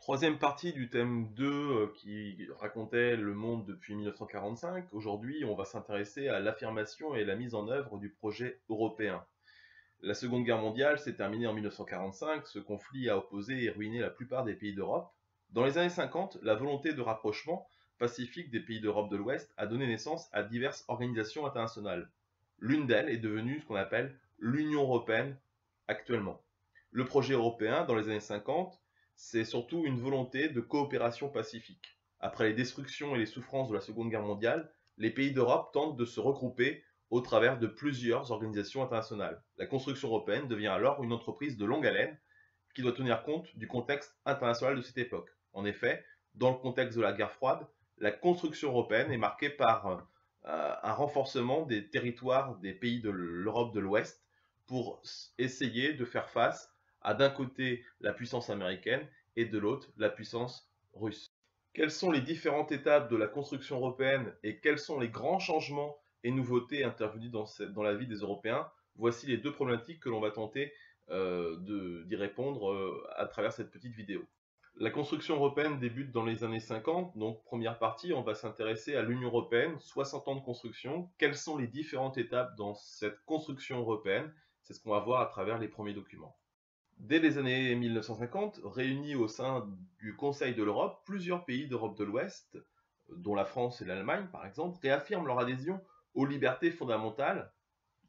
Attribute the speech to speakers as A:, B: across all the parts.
A: Troisième partie du thème 2 qui racontait le monde depuis 1945. Aujourd'hui, on va s'intéresser à l'affirmation et la mise en œuvre du projet européen. La Seconde Guerre mondiale s'est terminée en 1945. Ce conflit a opposé et ruiné la plupart des pays d'Europe. Dans les années 50, la volonté de rapprochement pacifique des pays d'Europe de l'Ouest a donné naissance à diverses organisations internationales. L'une d'elles est devenue ce qu'on appelle l'Union européenne actuellement. Le projet européen, dans les années 50, c'est surtout une volonté de coopération pacifique. Après les destructions et les souffrances de la Seconde Guerre mondiale, les pays d'Europe tentent de se regrouper au travers de plusieurs organisations internationales. La construction européenne devient alors une entreprise de longue haleine qui doit tenir compte du contexte international de cette époque. En effet, dans le contexte de la guerre froide, la construction européenne est marquée par un renforcement des territoires des pays de l'Europe de l'Ouest pour essayer de faire face à d'un côté la puissance américaine et de l'autre la puissance russe. Quelles sont les différentes étapes de la construction européenne et quels sont les grands changements et nouveautés intervenues dans la vie des Européens? Voici les deux problématiques que l'on va tenter d'y répondre à travers cette petite vidéo. La construction européenne débute dans les années 50, donc première partie, on va s'intéresser à l'Union européenne, 60 ans de construction. Quelles sont les différentes étapes dans cette construction européenne? C'est ce qu'on va voir à travers les premiers documents. Dès les années 1950, réunis au sein du Conseil de l'Europe, plusieurs pays d'Europe de l'Ouest, dont la France et l'Allemagne par exemple, réaffirment leur adhésion aux libertés fondamentales,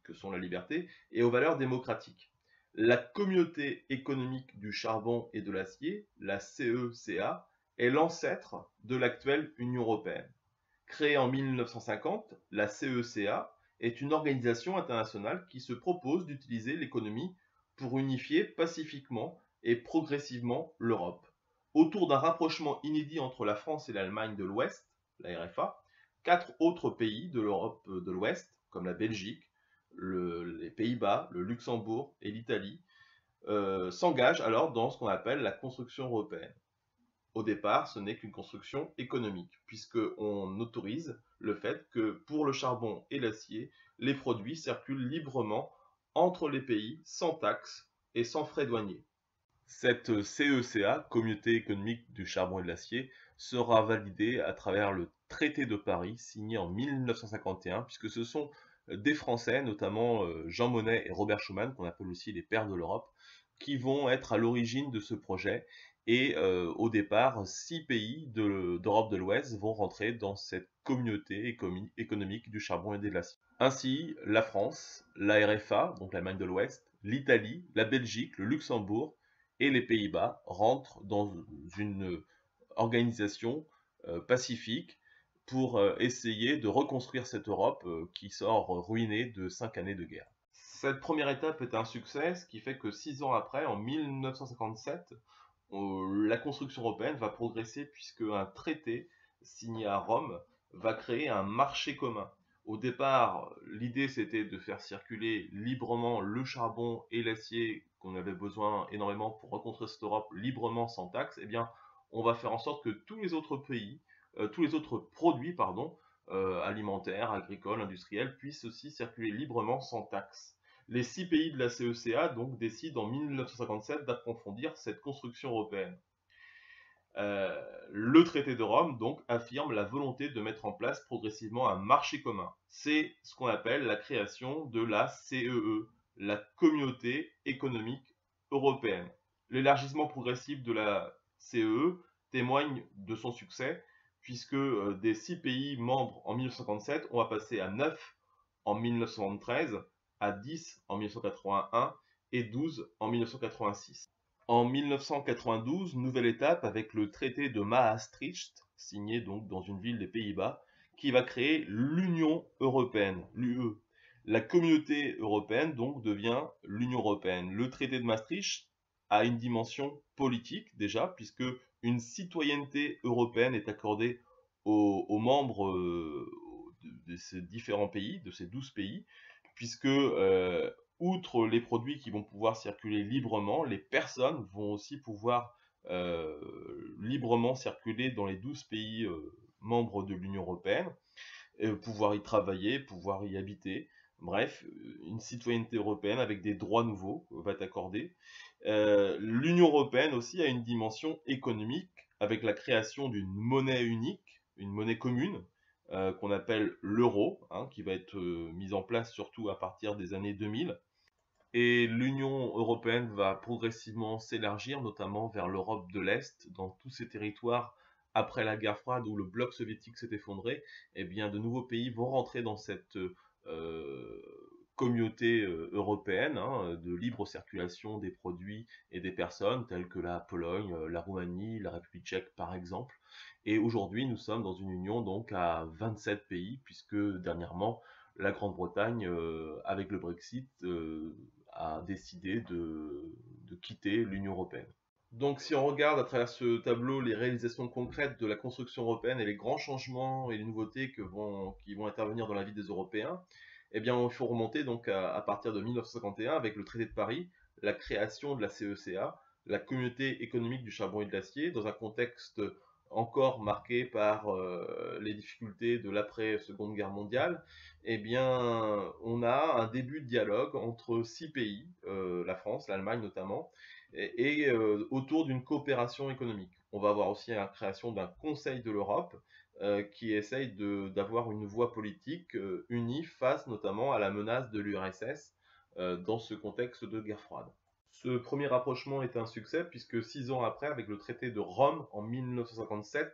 A: que sont la liberté, et aux valeurs démocratiques. La Communauté économique du charbon et de l'acier, la CECA, est l'ancêtre de l'actuelle Union européenne. Créée en 1950, la CECA est une organisation internationale qui se propose d'utiliser l'économie pour unifier pacifiquement et progressivement l'Europe. Autour d'un rapprochement inédit entre la France et l'Allemagne de l'Ouest, la RFA, 4 autres pays de l'Europe de l'Ouest, comme la Belgique, les Pays-Bas, le Luxembourg et l'Italie, s'engagent alors dans ce qu'on appelle la construction européenne. Au départ, ce n'est qu'une construction économique, puisqu'on autorise le fait que pour le charbon et l'acier, les produits circulent librement entre les pays sans taxes et sans frais douaniers. Cette CECA, Communauté économique du charbon et de l'acier, sera validée à travers le traité de Paris signé en 1951, puisque ce sont des Français, notamment Jean Monnet et Robert Schuman, qu'on appelle aussi les pères de l'Europe, qui vont être à l'origine de ce projet. Et au départ, 6 pays d'Europe de l'Ouest vont rentrer dans cette communauté économique du charbon et de l'acier. Ainsi, la France, la RFA, donc l'Allemagne de l'Ouest, l'Italie, la Belgique, le Luxembourg et les Pays-Bas rentrent dans une organisation pacifique pour essayer de reconstruire cette Europe qui sort ruinée de 5 années de guerre. Cette première étape est un succès, ce qui fait que 6 ans après, en 1957, la construction européenne va progresser puisque un traité signé à Rome va créer un marché commun. Au départ, l'idée c'était de faire circuler librement le charbon et l'acier qu'on avait besoin énormément pour reconstruire cette Europe librement sans taxe. Eh bien, on va faire en sorte que tous les autres pays, tous les autres produits, alimentaires, agricoles, industriels, puissent aussi circuler librement sans taxe. Les 6 pays de la CECA donc décident en 1957 d'approfondir cette construction européenne. Le traité de Rome donc affirme la volonté de mettre en place progressivement un marché commun. C'est ce qu'on appelle la création de la CEE, la Communauté économique européenne. L'élargissement progressif de la CEE témoigne de son succès, puisque des 6 pays membres en 1957, on va passer à 9 en 1973, à 10 en 1981 et 12 en 1986. En 1992, nouvelle étape avec le traité de Maastricht, signé donc dans une ville des Pays-Bas, qui va créer l'Union européenne, l'UE. La communauté européenne donc devient l'Union européenne. Le traité de Maastricht a une dimension politique déjà, puisque une citoyenneté européenne est accordée aux membres de ces différents pays, de ces 12 pays, puisque outre les produits qui vont pouvoir circuler librement, les personnes vont aussi pouvoir librement circuler dans les 12 pays membres de l'Union européenne, pouvoir y travailler, pouvoir y habiter. Bref, une citoyenneté européenne avec des droits nouveaux va être accordée. L'Union européenne aussi a une dimension économique avec la création d'une monnaie unique, une monnaie commune, qu'on appelle l'euro, hein, qui va être mise en place surtout à partir des années 2000. Et l'Union européenne va progressivement s'élargir, notamment vers l'Europe de l'Est, dans tous ces territoires après la guerre froide où le bloc soviétique s'est effondré. Eh bien, de nouveaux pays vont rentrer dans cette communauté européenne, hein, de libre circulation des produits et des personnes, telles que la Pologne, la Roumanie, la République tchèque par exemple. Et aujourd'hui, nous sommes dans une union donc à 27 pays, puisque dernièrement, la Grande-Bretagne, avec le Brexit, a décidé de quitter l'Union européenne. Donc si on regarde à travers ce tableau les réalisations concrètes de la construction européenne et les grands changements et les nouveautés qui vont intervenir dans la vie des Européens, eh bien il faut remonter donc à partir de 1951 avec le traité de Paris, la création de la CECA, la communauté économique du charbon et de l'acier, dans un contexte encore marqué par les difficultés de l'après-Seconde Guerre mondiale. Eh bien on a un début de dialogue entre 6 pays, la France, l'Allemagne notamment, et autour d'une coopération économique. On va avoir aussi la création d'un Conseil de l'Europe qui essaye d'avoir une voie politique unie face notamment à la menace de l'URSS dans ce contexte de guerre froide. Ce premier rapprochement est un succès puisque 6 ans après, avec le traité de Rome en 1957,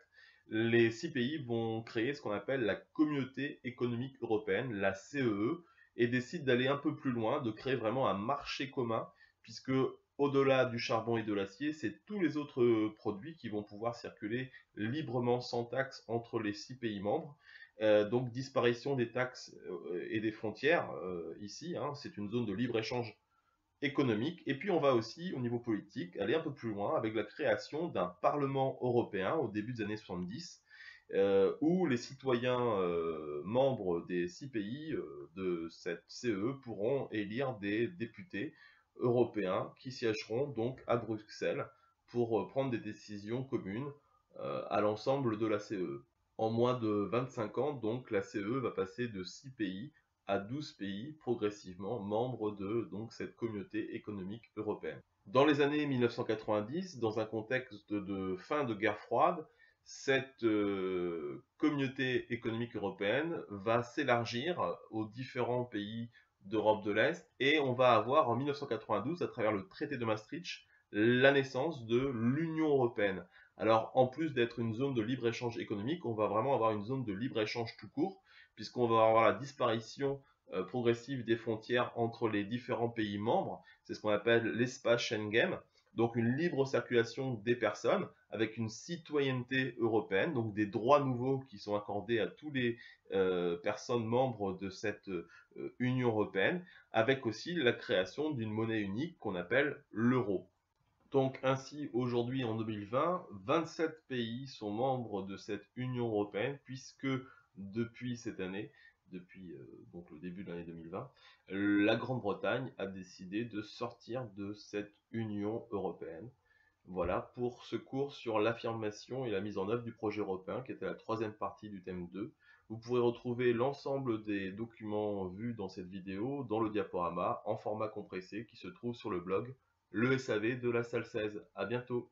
A: les 6 pays vont créer ce qu'on appelle la Communauté économique européenne, la CEE, et décident d'aller un peu plus loin, de créer vraiment un marché commun, puisque au-delà du charbon et de l'acier, c'est tous les autres produits qui vont pouvoir circuler librement sans taxe entre les 6 pays membres. Donc disparition des taxes et des frontières ici, hein, c'est une zone de libre-échange économique. Et puis on va aussi, au niveau politique, aller un peu plus loin avec la création d'un Parlement européen au début des années 70, où les citoyens membres des 6 pays de cette CE pourront élire des députés européens qui siégeront donc à Bruxelles pour prendre des décisions communes à l'ensemble de la CE. En moins de 25 ans, donc, la CE va passer de 6 pays à 12 pays progressivement membres de donc, cette communauté économique européenne. Dans les années 1990, dans un contexte de fin de guerre froide, cette communauté économique européenne va s'élargir aux différents pays d'Europe de l'Est et on va avoir en 1992, à travers le traité de Maastricht, la naissance de l'Union européenne. Alors, en plus d'être une zone de libre-échange économique, on va vraiment avoir une zone de libre-échange tout court, puisqu'on va avoir la disparition progressive des frontières entre les différents pays membres. C'est ce qu'on appelle l'espace Schengen. Donc une libre circulation des personnes avec une citoyenneté européenne, donc des droits nouveaux qui sont accordés à tous les personnes membres de cette Union européenne, avec aussi la création d'une monnaie unique qu'on appelle l'euro. Donc ainsi, aujourd'hui en 2020, 27 pays sont membres de cette Union européenne, puisque depuis cette année, depuis donc le début de l'année 2020, la Grande-Bretagne a décidé de sortir de cette Union européenne. Voilà pour ce cours sur l'affirmation et la mise en œuvre du projet européen, qui était la troisième partie du thème 2. Vous pourrez retrouver l'ensemble des documents vus dans cette vidéo dans le diaporama en format compressé qui se trouve sur le blog Le SAV de la salle 16. À bientôt.